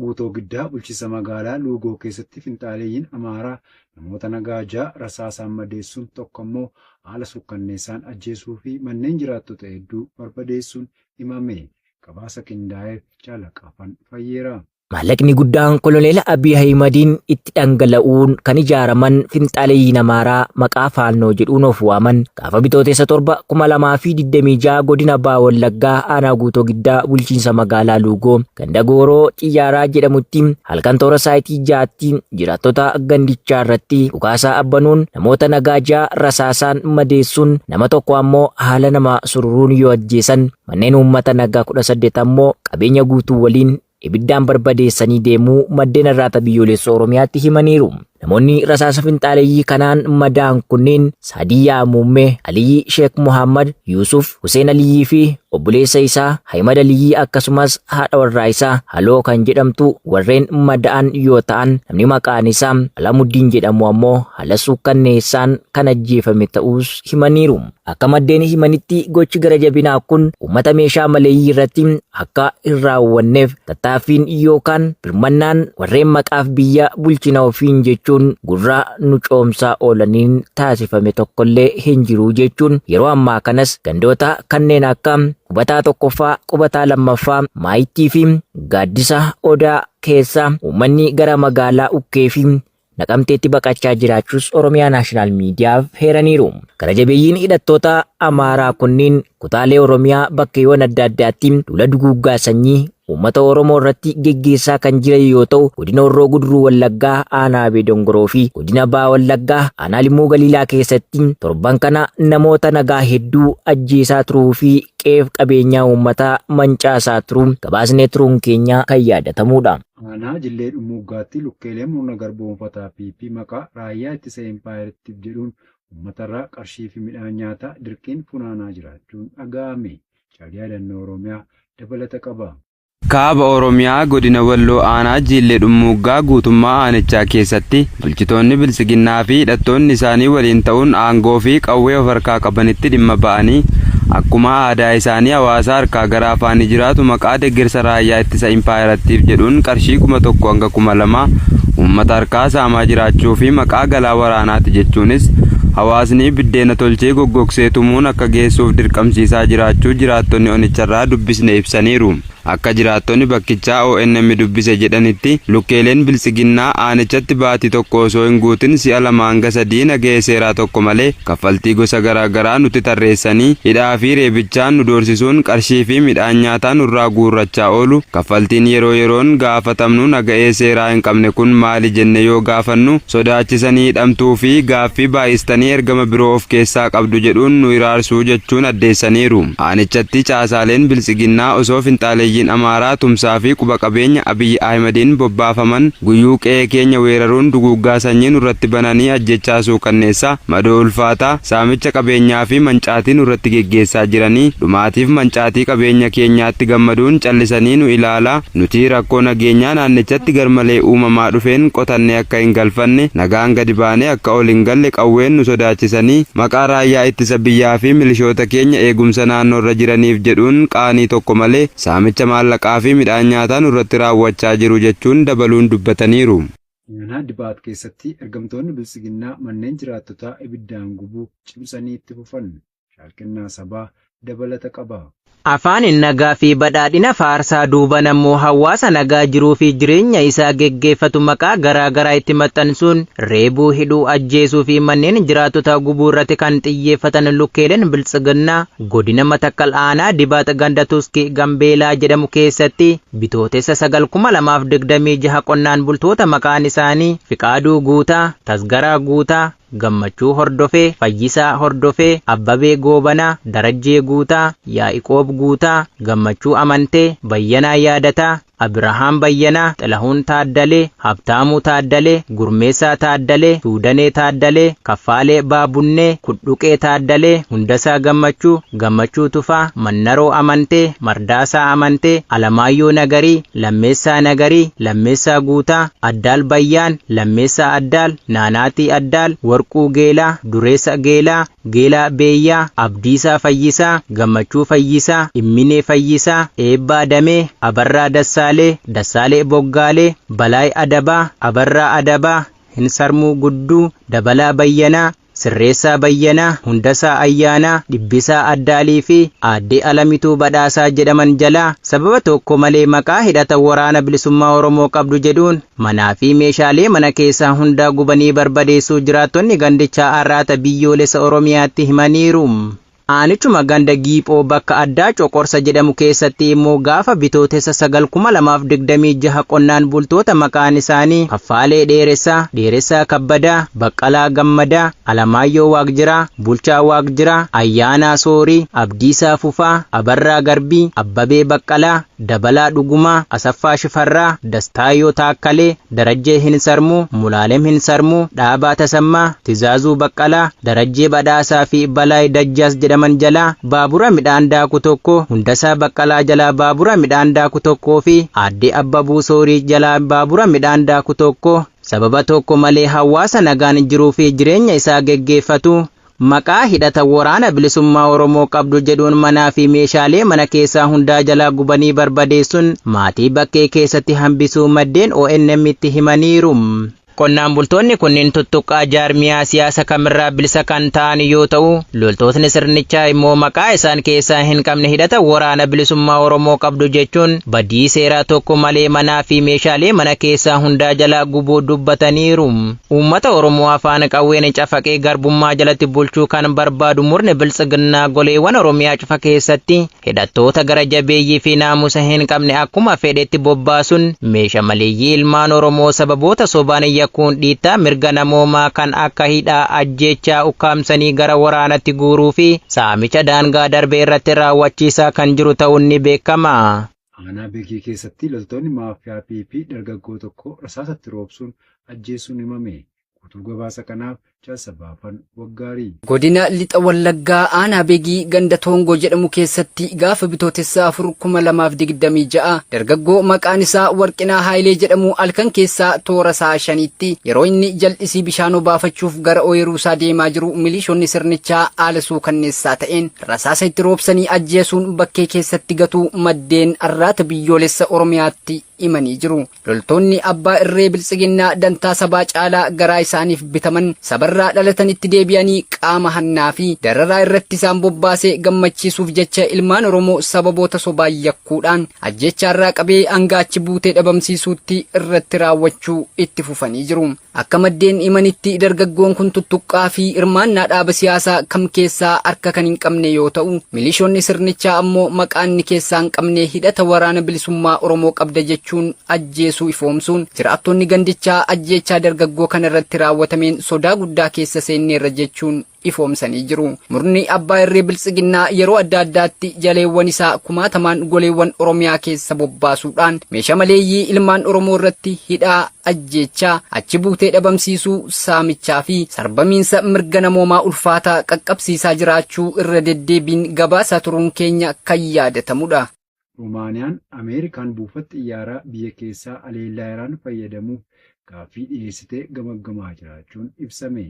guutoo giddaa bulchiinsa magaalaa Luugoo keessatti finxaaleeyyiin Amaaraa namoota nagaa 6 rasaasaan madeessuun tokko immoo haala sukkanneessaan ajjeesuu fi manneen jiraattota hedduu barbadeessuun himame. Gabaasa qindaa'eef Caalaqaafan Fayyeeraa. Maallaqni guddaan Koloneel Abiy Ahimadiin itti dhangala'uun kan ijaaraman finxaaleeyyiin Amaaraa maqaa Faannoo jedhuun of waaman gaafa Bitootessa 7 2026 godina Baha Wallaggaa aanaa guutoo giddaa bulchiinsa magaalaa Luugoo ganda Gooroo Xiyyaaraa jedhamutti halkan toora saayitii 6tti jiraattota gandichaa irratti dhukaasaa abbanuun namoota nagaa 6 rasaasaan madeessuun nama tokko ammoo haala nama sururuun yoo ajjeesan manneen uummata nagaa 18 ammoo qabeenya guutuu waliin ibiddaan barbadeessanii deemuu maddeen irraata biyyoolessa Oromiyaatti himaniiru. Namoonni rasaasa finxaaleeyyii kanaan madaan kunneen Saadiyyaa Muummee, Aliyyi Sheek Muhammad, Yusuf, Huseen Aliyyii fi obboleessa isaa Haymad Aliyyii akkasumas haadha warraa isaa Haloo kan jedhamtu warreen madaan yoo ta'an namni maqaan isaa Alamuddiin jedhamu ammoo haala sukkanneessaan kan ajjeefame ta'us himaniiru. Akka maddeen himanitti gochi gara jabinaa kun uummata meeshaa maleeyyii irratti akka hin raawwanneef tattaaffiin yookaan birmannaan warreen maqaaf biyya bulchina ofiin jechuun gurraa nu coomsaa oolaniin taasifame tokkollee hin jiru jechuun yeroo ammaa kanas gandoota kanneen akka qubataa tokkoffaa, qubataa lammaffaa, Maayittii fi Gaaddisa Odaa keessa uummanni gara magaalaa Ukkee fi Naqamteetti baqachaa jiraachuus Oromiyaa Naashinaal Miidiyaaf heeraniiru. Gara jabeeyyiin hidhattoota Amaaraa kunniin kutaalee Oromiyaa bakkeewwan adda addaatti duula duguuggaa sanyii uummata Oromoo irratti geggeessaa kan jiran yoo ta'u godina Horroo Guduruu Wallaggaa aanaa Abee Dongoroo fi godina Baha Wallaggaa aanaa Limuu Galiilaa keessatti torban kana namoota nagaa hedduu ajjeesaa turuu fi qeef qabeenyaa uummataa mancaasaa turuu gabaasnee turuun keenya kan yaadatamudha. Aanaa Jillee Dhummuuggaatti lukkeeleen murna garboonfataa fi maqaa raayyaa ittisa Empaayerittiif jedhuun uummatarraa qarshii fi midhaan nyaataa dirqiin funaanaa jiraachuun dhaga'ame. Caalii yaadannoo Oromiyaa dabalata qaba. Kaaba Oromiyaa godina Walloo aanaa Jillee Dhummuuggaa guutummaa aanichaa keessatti bulchitoonni bilisiginnaa fi hidhattoonni isaanii waliin ta'uun aangoo fi qawwee of harkaa qabanitti dhimma ba'anii akkuma aadaa isaanii hawaasa harkaa gara afaanii jiraatu maqaa deeggarsa raayyaa ittisa Empaayerittiif jedhuun qarshii 1,000 hanga 2,000 uummata harkaa saamaa jiraachuu fi maqaa galaa waraanaati jechuunis hawaasni biddeena tolchee goggogsee tumuun akka geessuuf dirqamsiisaa jiraachuu jiraattonni onicharraa dubbisne ibsaniiru. Akka jiraattonni bakkichaa ONM dubbise jedhanitti lukkeeleen bilisiginnaa aanichatti baatii tokko osoo hin guutin si'a 2 hanga 3 nagahee seeraa tokko malee kaffaltii gosa garaagaraa nutti tarreessanii hidhaa fi reebichaan nu doorsisuun qarshii fi midhaan nyaataa nurraa guurrachaa oolu. Kaffaltiin yeroo yeroon gaafatamnu nagahee seeraa hin qabne kun maali jenne yoo gaafannu sodaachisanii hidhamtuu fi gaaffii baay'istanii ergama biroo of keessaa qabdu jedhuun nu iraarsuu jechuun addeessaniiru. Aanichatti caasaaleen bilisiginnaa osoo finxaaleeyyii Amaaraa tumsaa fi quba qabeenya Abiy Ahimadiin bobbaafaman guyyuu qe'ee keenya weeraruun duguuggaa sanyii nurratti bananii ajjechaa suukanneessaa madoo ulfaataa saamicha qabeenyaa fi mancaatii nurratti geggeessaa jiranii dhumaatiif mancaatii qabeenya keenyaatti gammaduun callisanii nu ilaalaa nuti rakkoo nageenyaa naannichatti garmalee uumamaa dhufeen qotannee akka hin galfanne nagaan gadi baanee akka ol hin galle qawween nu sodaachisanii maqaa raayyaa ittisa biyyaa fi milishoota keenya eegumsa naannoo irra jiraniif jedhuun qaanii tokko malee saamicha maallaqaa fi midhaan nyaataa nurratti raawwachaa jiru jechuun dabaluun dubbataniiru. Aanaa Dibaat keessatti ergamtoonni bilisiginnaa manneen jiraattotaa ibiddaan gubuu cimsanii itti fufan. Shaalkennaa sabaa dabalata qaba. Afaan nagaa fi badhaadhina faarsaa duuba nammoo hawaasa nagaa jiruu fi jireenya isaa geggeeffatu maqaa garaa itti maxxansuun reebuu hidhuu ajjeesuu fi manneen jiraattota gubuu irratti kan xiyyeeffatan lukkeeleen bilisiginnaa godina Matakkal aanaa Dibaat ganda Tuskii Gambeelaa jedhamu keessatti Bitootessa 9 qonnaan bultoota maqaan isaanii Fiqaaduu Guutaa, Tasgaraa Guutaa, Gammachuu Hordofee, Fayyisaa Hordofee, Abbabee Goobanaa, Darajjee Guutaa, Yaa'iqoob Guutaa, Gammachuu Amantee, Bayyanaa Yaadataa, Abrahaam Bayyanaa, Xalahuun Taaddalee, Habtaamuu Taaddalee, Gurmeessaa Taaddalee, Suudanee Taaddalee, Kaffaalee Baabunnee, Kudhuqee Taaddalee, Hundasaa Gammachuu, Gammachuu Tufaa, Mannaroo Amantee, Mardaasaa Amantee, Alamaayyoo Nagarii, Lammeessaa Nagarii, Lammeessaa Guutaa, Addaal Bayyaan, Lammeessaa Addaal, Naanaatii Addaal, Warquu Geelaa, Dureessa Geelaa, Geelaa Beeyyaa, Abdiisaa Fayyisaa, Gammachuu Fayyisaa, Imminee Fayyisaa, Eebbaa Damee, Abarraa Dassaalee Boggaalee, Balaay Adabaa, Abarraa Adabaa, Hinsarmuu Gudduu, Dabalaa Bayyanaa, Sirreessaa Bayyanaa, Hundasaa Ayyaanaa, Dhibbisaa Addaalii fi Aaddee Alamituu Badhaasaa jedhaman jalaa sababa tokko malee maqaa hidhata waraana bilisummaa Oromoo qabdu jedhuun manaa fi meeshaalee mana keessaa hundaa gubanii barbadeessuu jiraattonni gandichaa Arraata biyyoolessa Oromiyaatti himaniiru. Aanichuma ganda Giiphoo bakka addaa Coqorsa jedhamu keessatti immoo gaafa bitootessa 9/2026 qonnaan bultoota maqaan isaanii Affaalee Dheeressaa Kabbadaa, Baqqalaa Gammadaa, Alamaayyoo Waaqjiraa, Bulchaa Waaqjiraa, Ayyaanaa Soorii, Abdiisaa Fufaa, Abarraa Garbii, Abbabee Baqqalaa, Dabalaa Dhugumaa, Asaffaa Shifarraa, Dastaayoo Taakkalee, Darajjee Hinsarmuu, Mulaalem Hinsarmuu, Dhaabaa Tasammaa, Tizaazuu Baqqalaa, Darajjee Badhaasaa fi Balaay Dajjaas jedhaman jalaa baabura midhaan daaku tokko, Hundasaa Baqqalaa jalaa baabura midhaan daaku tokkoo fi Aaddee Abbabuu Soorii jalaa baabura midhaan daaku tokko sababa tokko malee hawaasa nagaan jiruu fi jireenya isaa geggeeffatu maqaa hidhata waraana bilisummaa Oromoo qabdu jedhuun manaa fi meeshaalee mana keessaa hundaa jalaa gubanii barbadeessuun maatii bakkee keessatti hambisuu maddeen ONM itti himaniiru. Qonnaan bultoonni kunniin tuttuqqaa jaarmiyaa siyaasa kamirraa bilisa kan ta'an yoo ta'u, loltootni sirnichaa immoo maqaa isaan keessaa hin qabne hidhata waraana bilisummaa Oromoo qabdu jechuun badii seeraa tokko malee manaa fi meeshaalee mana keessaa hundaa jalaa gubuu dubbataniiru. Uummata Oromoo afaan qawween cafaqee garbummaa jalatti bulchuu kan barbaadu murni biltsiginnaa goleewwan Oromiyaa cufa keessatti hidhattoota gara jabeeyyii fi naamusa hin qabne akkuma fedhetti bobbaasuun meeshaa maleeyyii ilmaan Oromoo sababoota sobaan kun dhiittaa mirga namoomaa kan akka hidhaa ajjeechaa ukkaamsanii gara waraanatti guuruu fi saamicha daangaa darbee irratti raawwachiisaa kan jiru ta'uun ni beekama. Aanaa Beekii keessatti loltoonni maafiyaa PP dargaggoo tokko rasaasatti roobsuun ajjeesuun himame. Guutuu gabaasa kanaaf Jaasabaafan Waggaarii. Godina Lixa Wallaggaa Aanaa Beekii ganda Toongoo jedhamu keessatti gaafa bitootessa 4/2026 dargaggoo maqaan isaa Warqinaa Haayilee jedhamu halkan keessaa toora sa'a 5tti yeroo inni jal'isii bishaanoo baafachuuf gara ooyiruu isaa deemaa jiru milishoonni sirnichaa haala suukanneessaa ta'een rasaasa itti roobsanii ajjeesuun bakkee keessatti gatuu maddeen Arraata biyyoolessa Oromiyaatti himanii jiru. Loltoonni abbaa irree biltsiginnaa dantaa sabaa caalaa garaa isaaniif bitaman sabarraa dhalatanitti deebi'anii qaama hannaa fi dararaa irratti isaan bobbaasee gammachiisuuf jecha ilmaan Oromoo sababoota sobaa yakkuudhaan ajjechaarraa qabee hanga achi buutee dhabamsiisuutti irratti raawwachuu itti fufanii jiru. Akka maddeen himanitti dargaggoon kun tuttuqqaa fi hirmaannaa dhaaba siyaasaa kam keessaa harka kan hin qabne yoo ta'u, milishoonni sirnichaa ammoo maqaanni keessaa hin qabne hidhata waraana bilisummaa Oromoo qabda jechuun ajjeesuu ifoomsuun jiraattonni gandichaa ajjechaa dargaggoo kana irratti raawwatameen sodaa guddaa keessa seenneerra jechuun ifoomsanii jiru. Murni abbaa irree biltsiginnaa yeroo adda addaatti jaleewwan isaa kumaatamaan goleewwan Oromiyaa keessa bobbaasuudhaan meeshaa maleeyyii ilmaan Oromoo irratti hidhaa ajjechaa achi buutee dhabamsiisuu saamichaa fi sarbamiinsa mirga namoomaa ulfaataa qaqqabsiisaa jiraachuu irra deddeebiin gabaasaa turuun keenya kan yaadatamudha. Rumaaniyaan Ameerikaan buufata xiyyaaraa biyya keessaa aleellaa Iraan fayyadamuuf gaaffii dhiyeessitee gamaggamaa jiraachuun ibsame.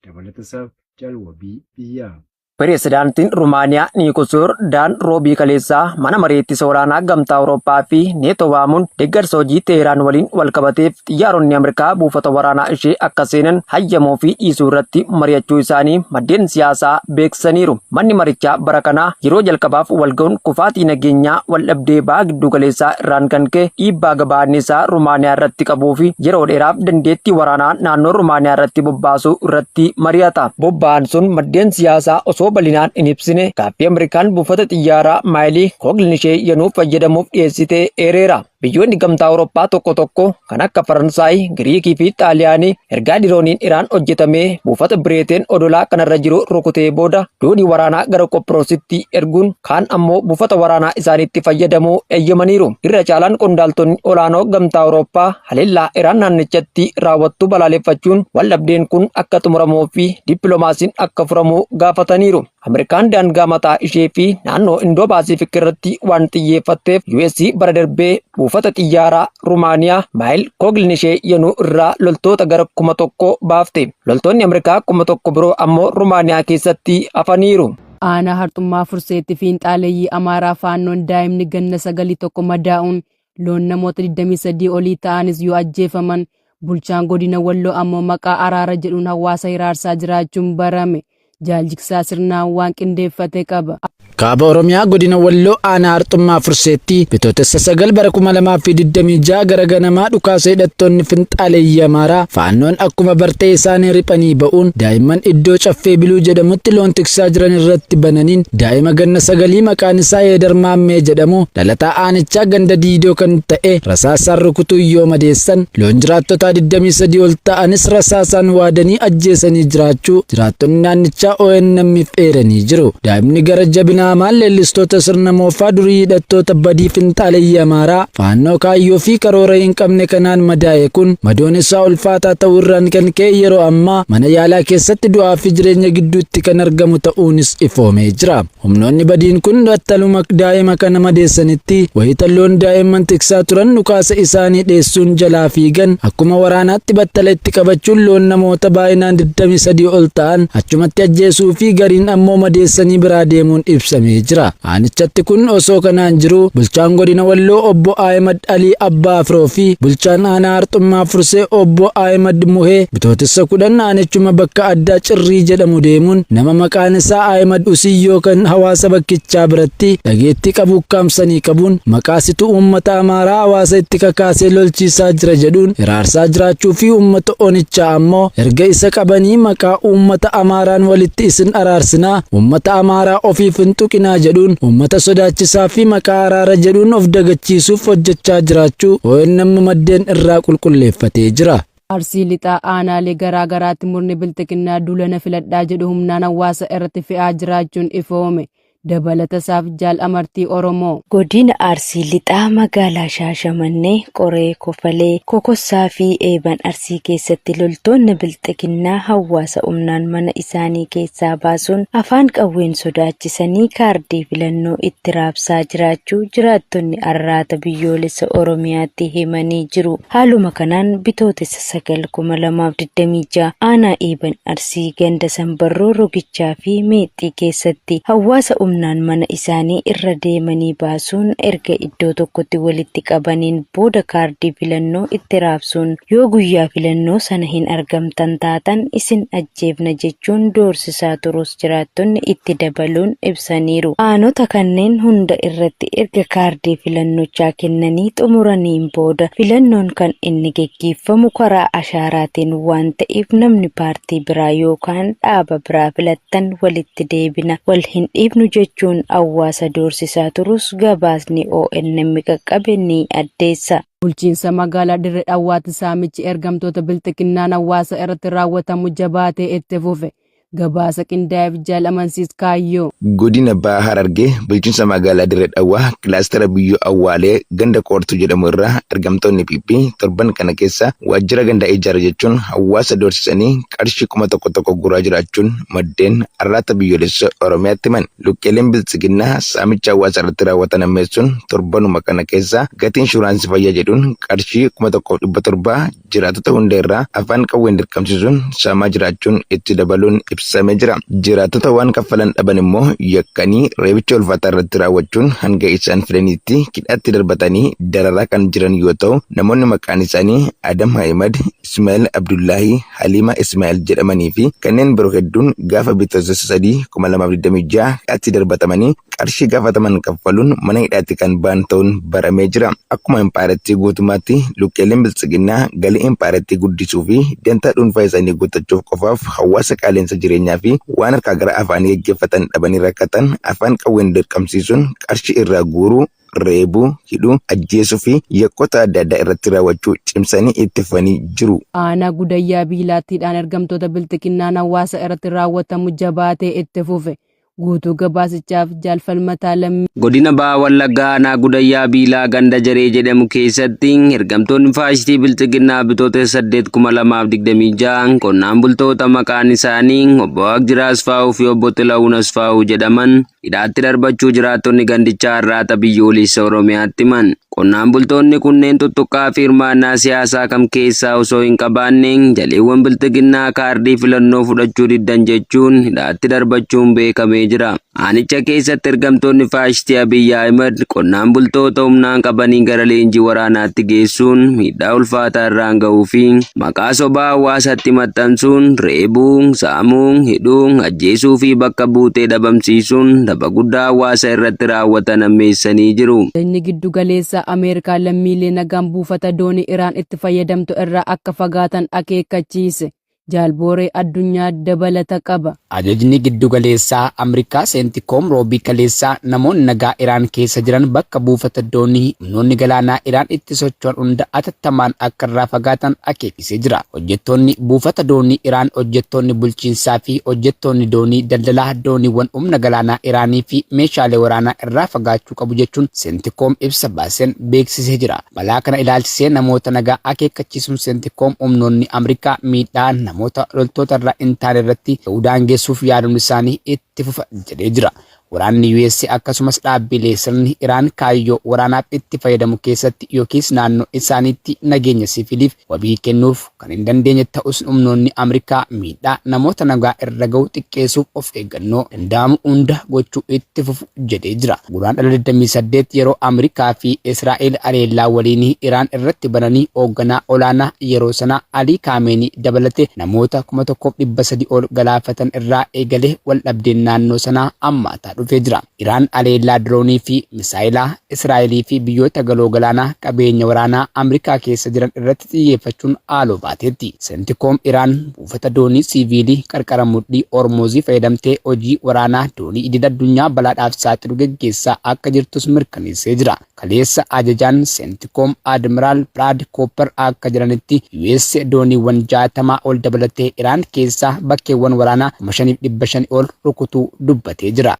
Dabalatasaaf jalwabii biyyaa. Pireesidaantiin Rumaaniyaa Niikosoor Daan Roobii Kaleessaa mana mareettisa waraanaa gamtaa Awurooppaa fi neetoo waamuun deeggarsa hojii Teheraan waliin walqabateef xiyyaaronni Ameerikaa buufata waraanaa ishee akka seenan hayyamoo fi dhiisuu irratti mari'achuu isaanii maddeen siyaasaa beeksisaniiru. Manni marichaa bara kanaa yeroo jalqabaaf walga'uun kufaatii nageenyaa waldhabdee ba'aa giddu galeessaa irraan kan ka'e dhiibbaa gabaannisaa Rumaaniyaa irratti qabuu fi yeroo dheeraaf dandeettii waraanaa naannoo Rumaaniyaa irratti bobbaasuu irratti mari'ata. Bobba'aan sun maddeen siyaasaa osoo balinaan in ibsine gaaffii Ameerikaan buufata xiyyaaraa maayilii Koogilin ishee yenuuf fayyadamuuf dhiyeessitee eereera. Biyyoonni gamtaa Awurooppaa tokko tokko kan akka Faransaay, Giriikii fi Xaaliyaanii ergaa dirooniin Iraan hojjetamee buufata Bireeteen odolaa kanarra jiru rukutee booda doonii waraanaa gara Qophiroositti erguun kaan ammoo buufata waraanaa isaaniitti fayyadamuu eeyyamaniiru. Irra caalaan qondaaltonni olaanoo gamtaa Awurooppaa haleellaa Iraan naannichatti raawwattu balaaleffachuun waldhabdeen kun akka xumuramuu fi dippiloomaasiin akka furamuu gaafataniiru. ibsaniiru. Ameerikaan daangaa mataa ishee fi naannoo Indoo Paasifiik irratti waan xiyyeeffatteef US bara darbee buufata xiyyaaraa Rumaaniyaa Maayil Koogilnishee yenuu irraa loltoota gara 1,000 baafte. Loltoonni Ameerikaa 1,000 biroo ammoo Rumaaniyaa keessatti hafaniiru. Aanaa Harxummaa Furseetti fiinxaaleeyyii Amaaraa faannoon daa'imni ganna 9 madaa'uun loon namoota 23 olii ta'anis yoo ajjeefaman bulchaan godina Walloo ammoo maqaa araara jedhuun hawaasa hiraarsaa jiraachuun barame. Jaaljiksaa sirnaan waan qindeeffate qaba. Kaaba Oromiyaa godina Walloo aanaa Harxummaa Furseetti bitootessa 9 bara 2026 gara ganamaa dhukaasa hidhattoonni finxaaleeyyii Amaaraa faannoon akkuma bartee isaanii riphanii ba'uun daa'imman iddoo caffee biluu jedhamutti loon tiksaa jiran irratti bananiin daa'ima ganna 9 maqaan isaa Yeedar Maammee jedhamu dhalataa aanichaa ganda diidoo kan ta'e rasaasaan rukutuu yoo madeessan loon jiraattota 23 ol ta'anis rasaasaan waadanii ajjeesanii jiraachuu jiraattonni naannichaa ONM'if eeranii jiru. Daa'imni gara jabinaa maal leellistoota sirna moofaa durii hidhattoota badii finxaaleeyyii Amaaraa faannoo kaayyoo fi karoora hin qabne kanaan madaa'e kun madoon isaa ulfaataa ta'uu irraan kan ka'e yeroo ammaa mana yaalaa keessatti du'aa fi jireenya gidduutti kan argamu ta'uunis ifoomee jira. Humnoonni badiin kun battaluma daa'ima kana madeessanitti wayitalloon daa'imman tiksaa turan dhukaasa isaanii dheessuun jalaa fiigan akkuma waraanaatti battala itti qabachuun loon namoota baay'inaan 23 ol ta'an achumatti ajjeesuu fi gariin ammoo madeessanii biraa deemuun ibsamee jira. Aanichatti kun osoo kanaan jiru bulchaan godina Walloo obbo Ahmed Alii Abbaa Afroo fi bulchaan aanaa Harxummaa Fursee obbo Ahmed Muhee bitootessa 10 aanichuma bakka addaa Cirrii jedhamu deemuun nama maqaan isaa Ahmed Usiyyoo kan hawaasa bakkichaa biratti dhageettii qabu kaamsanii qabuun maqaasitu uummata Amaaraa hawaasa itti kakaasee lolchiisaa jira jedhuun hiraarsaa jiraachuu fi uummata onichaa ammoo erga isa qabanii maqaa uummata Amaaraan walitti isin araarsinaa uummata Amaaraa ofiif hin tuqinaa jedhuun uummata sodaachisaa fi maqaa araara jedhuun of dagachiisuuf hojjechaa jiraachuu ONM maddeen irraa qulqulleeffatee jira. Arsii lixaa aanaalee garaa garaatti murni bilxiqinnaa duulana filadhaa jedhu humnaan hawaasa irratti fe'aa jiraachuun ifoome. Dabalata isaaf jaal amartii Oromoo. Godina Arsii lixaa magaalaa Shaashamannee, Qoree, Kofalee, Kokossaa fi Eeban Arsii keessatti loltoonni bilxiqinnaa hawaasa humnaan mana isaanii keessaa baasuun afaan qawween sodaachisanii kaardii filannoo itti raabsaa jiraachuu jiraattonni arraata biyyoolessa Oromiyaatti himanii jiru. Haaluma kanaan bitootessa 9/2026 aanaa Eeban Arsii ganda Sanbarroo Rogichaa fi Meexxii keessatti hawaasa humnaan mana isaanii irra deemanii baasuun erga iddoo tokkotti walitti qabaniin booda kaardii filannoo itti raabsuun yoo guyyaa filannoo sana hin argamtan taatan isin ajjeefna jechuun doorsisaa turus jiraattonni itti dabaluun ibsaniiru. Aanota kanneen hunda irratti erga kaardii filannochaa kennanii xumuraniin booda filannoon kan inni geggeeffamu karaa ashaaraatiin waan ta'eef namni paartii biraa yookaan dhaaba biraa filattan walitti deebina wal hin dhiibnu jechuun hawaasa doorsisaa turus gabaasni ONM qaqqabe ni addeessa. Bulchiinsa magaalaa Dirree Dhawaatti saamichi ergamtoota bilxiqinnaan hawaasa irratti raawwatamu jabaatee itti fufe. Gabaasa qindaa'eef jaal amansiis kaayyoo. Godina Bahaa Harargee bulchiinsa magaalaa Dirree Dhawaa kilaastara biyyoo Awwaalee ganda Qoortuu jedhamu irraa ergamtoonni PP torban kana keessa waajjira gandaa ijaara jechuun hawaasa doorsisanii qarshii 1,000 guraa jiraachuun maddeen arraata biyyoolessa Oromiyaatti himan. Lukkeeleen biltsiginnaa saamicha hawaasa irratti raawwatan ammeessuun torbanuma kana keessa gatii inshuraansii fayyaa jedhuun qarshii 1,700 jiraatota hunda irraa afaan qawween dirqamsiisuun saamaa jiraachuun itti dabaluun ibsamee jira. Jiraatota waan kaffalan dhaban immoo yakkanii reebicha ulfaataa irratti raawwachuun hanga isaan fidaniitti hidhaatti darbatanii dararaa kan jiran yoo ta'u, namoonni maqaan isaanii Adam Ahmed, Ismail Abdullahi, Halima Ismail jedhamanii fi kanneen biroo hedduun gaafa bitootessa 3/2026 hidhaatti darbatamanii qarshii gaafataman kaffaluun mana hidhaatti kan ba'an ta'uun baramee jira. Akkuma impaarettii guutummaatti lukkeeleen biltsiginnaa galii impaarettii guddisuu fi dantaa dhuunfaa isaanii guuttachuuf qofaaf hawaasa qaaleensa jireenyaa fi waan harkaa gara afaanii gaggeeffatan dhabanii rakkatan afaan qawween dirqamsiisuun qarshii irraa guuruu, reebuu, hidhuu, ajjeesuu fi yakkoota adda addaa irratti raawwachuu cimsanii itti fufanii jiru. Aanaa Gudayyaa Biilaattiidhaan ergamtoota bilxiqinnaan hawaasa irratti raawwatamu jabaatee itti fufe. Guutuu gabaasichaaf jaalfalmataa lammii. Godina Baha Wallaggaa aanaa Gudayyaa Biilaa ganda Jaree jedhamu keessatti ergamtoonni faashistii bilchiginnaa bitootessa 8/2026 qonnaan bultoota maqaan isaanii obbo Waaqjiraa Asfaa'uu fi obbo Xilahuun Asfaa'uu jedhaman hidhaatti darbachuu jiraattonni gandichaa har'aata biyyoolessa Oromiyaatti himan. Qonnaan bultoonni kunneen tuttuqqaa fi hirmaannaa siyaasaa kam keessaa osoo hin qabaanne jaleewwan bilchiginnaa kaardii filannoo fudhachuu diddan jechuun hidhaatti darbachuun beekamee jira. Aanicha keessatti ergamtoonni faashistii Abiyyi Ahimad qonnaan bultoota humnaan qabanii gara leenjii waraanaatti geessuun miidhaa ulfaataa irraan ga'uu fi maqaa sobaa hawaasatti maxxansuun reebuu, saamuu, hidhuu, ajjeesuu fi bakka buutee dhabamsiisuun daba guddaa hawaasa irratti raawwatan ammeessanii jiru. Inni giddu galeessa Ameerikaa lammiilee nagaan buufata doonii Iraan itti fayyadamtu irraa akka fagaatan akeekkachiise. Jaalbooree addunyaa dabalata qaba. Ajajni giddu galeessaa Ameerikaa Seentikoom roobii kaleessaa namoonni nagaa Iraan keessa jiran bakka buufata doonii humnoonni galaanaa Iraan itti socho'an hunda atattamaan akka irraa fagaatan akeekisee jira. Hojjettoonni buufata doonii Iraan, hojjettoonni bulchiinsaa fi hojjettoonni doonii daldalaa dooniiwwan humna galaanaa Iraanii fi meeshaalee waraanaa irraa fagaachuu qabu jechuun Seentikoom ibsa baaseen beeksisee jira. Balaa kana ilaalchisee namoota nagaa akeekkachiisuun Seentikoom humnoonni Ameerikaa miidhaa namoota loltoota irraa hin taane irratti daangessuuf yaaduun isaanii itti fufa jedhee jira. Waraanni US akkasumas dhaabbilee sirni Iraan kaayyoo waraanaaf itti fayyadamu keessatti yookiis naannoo isaaniitti nageenya siviiliif wabii kennuuf kan hin dandeenye ta'us humnoonni Ameerikaa miidhaa namoota nagaa irra ga'u xiqqeessuuf of eeggannoo danda'amu hunda gochuu itti fufu jedhee jira. Guraandhala 28 yeroo Ameerikaa fi Israa'el haleellaa waliin Iraan irratti bananii hoogganaa olaanaa yeroo sanaa Alii Kaameenii dabalatee namoota 1300 ol galaafatan irraa eegalee wal dhabdeen naannoo sanaa ammaataa dhufee jira. Iraan haleellaa diroonii fi misaayilaa Israa'elii fi biyyoota galoo galaanaa qabeenya waraanaa Ameerikaa keessa jiran irratti xiyyeeffachuun haaloo baateetti. Seentikoom Iraan buufata doonii siviilii qarqara mudhii Ormoozii fayyadamtee hojii waraanaa doonii idil addunyaa balaadhaaf saaxilu gaggeessaa akka jirtus mirkaneessee jira. Kaleessa ajajaan Seentikoom Admiraal Brad Cooper akka jiranitti US dooniiwwan 60 ol dabalatee Iraan keessaa bakkeewwan waraanaa 5,500 ol rukutuu dubbatee jira.